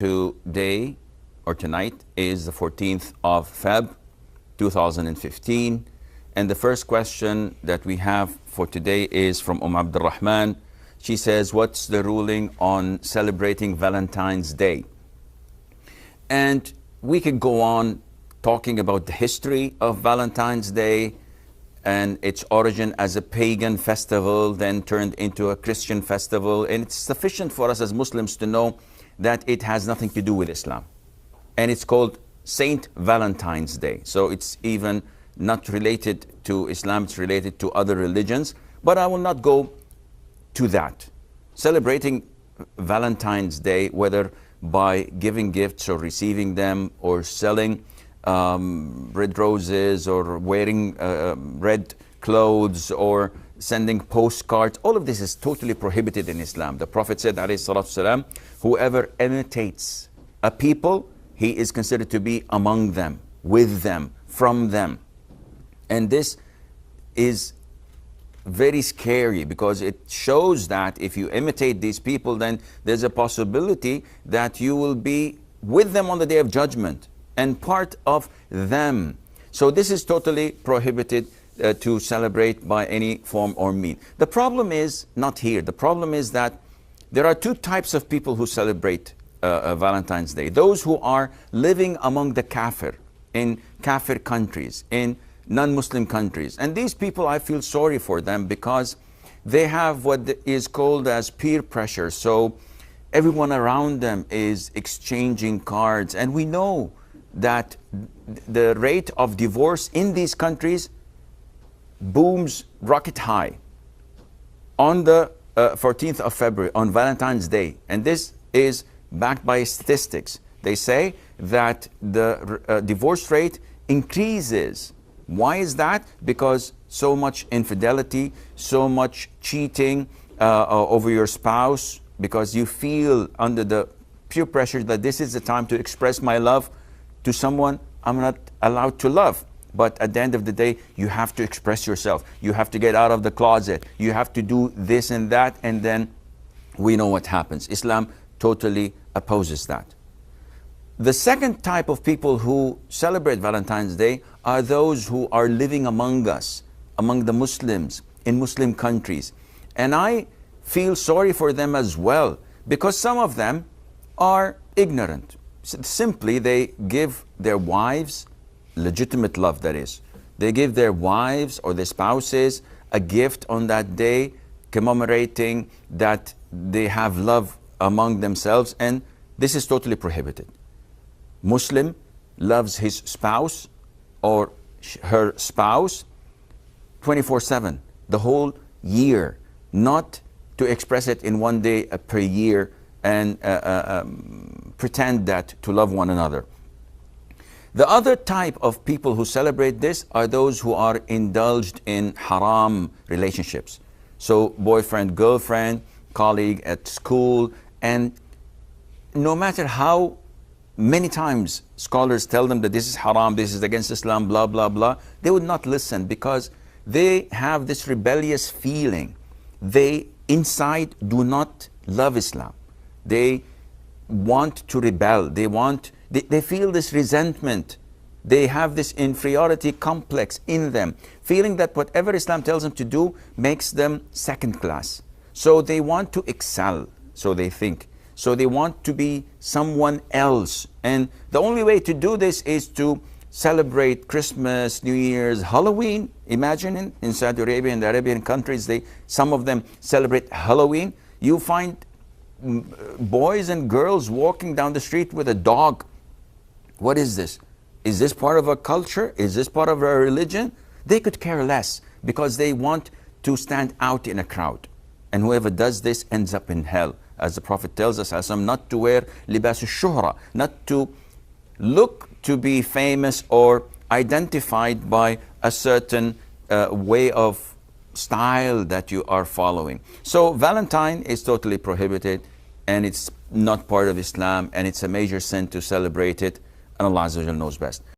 Today or tonight is the 14th of Feb 2015, and the first question that we have for today is from Abdul Rahman. She says, what's the ruling on celebrating Valentine's Day? And we could go on talking about the history of Valentine's Day and its origin as a pagan festival, then turned into a Christian festival. And it's sufficient for us as Muslims to know that it has nothing to do with Islam. And it's called Saint Valentine's Day. So it's even not related to Islam, it's related to other religions. But I will not go to that. Celebrating Valentine's Day, whether by giving gifts or receiving them or selling red roses or wearing red clothes or sending postcards, all of this is totally prohibited in Islam. The Prophet said, alayhi salatu wasalam, whoever imitates a people, he is considered to be among them, with them, from them. And this is very scary because it shows that if you imitate these people, then there's a possibility that you will be with them on the Day of Judgment and part of them. So this is totally prohibited to celebrate by any form or mean. The problem is not here. The problem is that there are two types of people who celebrate Valentine's Day. Those who are living among the kafir, in kafir countries, in non-Muslim countries. And these people, I feel sorry for them because they have what is called as peer pressure. So everyone around them is exchanging cards. And we know that the rate of divorce in these countries booms rocket high on the 14th of February, on Valentine's Day. And this is backed by statistics. They say that the divorce rate increases. Why is that? Because so much infidelity, so much cheating over your spouse, because you feel under the peer pressure that this is the time to express my love to someone I'm not allowed to love. But at the end of the day, you have to express yourself. You have to get out of the closet. You have to do this and that, and then we know what happens. Islam totally opposes that. The second type of people who celebrate Valentine's Day are those who are living among us, among the Muslims, in Muslim countries. And I feel sorry for them as well, because some of them are ignorant. Simply, they give their wives, legitimate love that is, they give their wives or their spouses a gift on that day, commemorating that they have love among themselves, and this is totally prohibited. Muslim loves his spouse or her spouse 24/7, the whole year, not to express it in one day per year and pretend that to love one another. The other type of people who celebrate this are those who are indulged in haram relationships. So boyfriend, girlfriend, colleague at school, and no matter how many times scholars tell them that this is haram, this is against Islam, blah, blah, blah, they would not listen because they have this rebellious feeling. They inside do not love Islam. They want to rebel. They feel this resentment. They have this inferiority complex in them, feeling that whatever Islam tells them to do makes them second class. So they want to excel, so they think. So they want to be someone else. And the only way to do this is to celebrate Christmas, New Year's, Halloween. Imagine in Saudi Arabia, in the Arabian countries, some of them celebrate Halloween. You find boys and girls walking down the street with a dog. What is this? Is this part of a culture? Is this part of a religion? They could care less because they want to stand out in a crowd. And whoever does this ends up in hell. As the Prophet tells us, not to wear libas al-shuhra, not to look to be famous or identified by a certain way of style that you are following. So Valentine is totally prohibited, and it's not part of Islam, and it's a major sin to celebrate it, and Allah Azza wa Jalla knows best.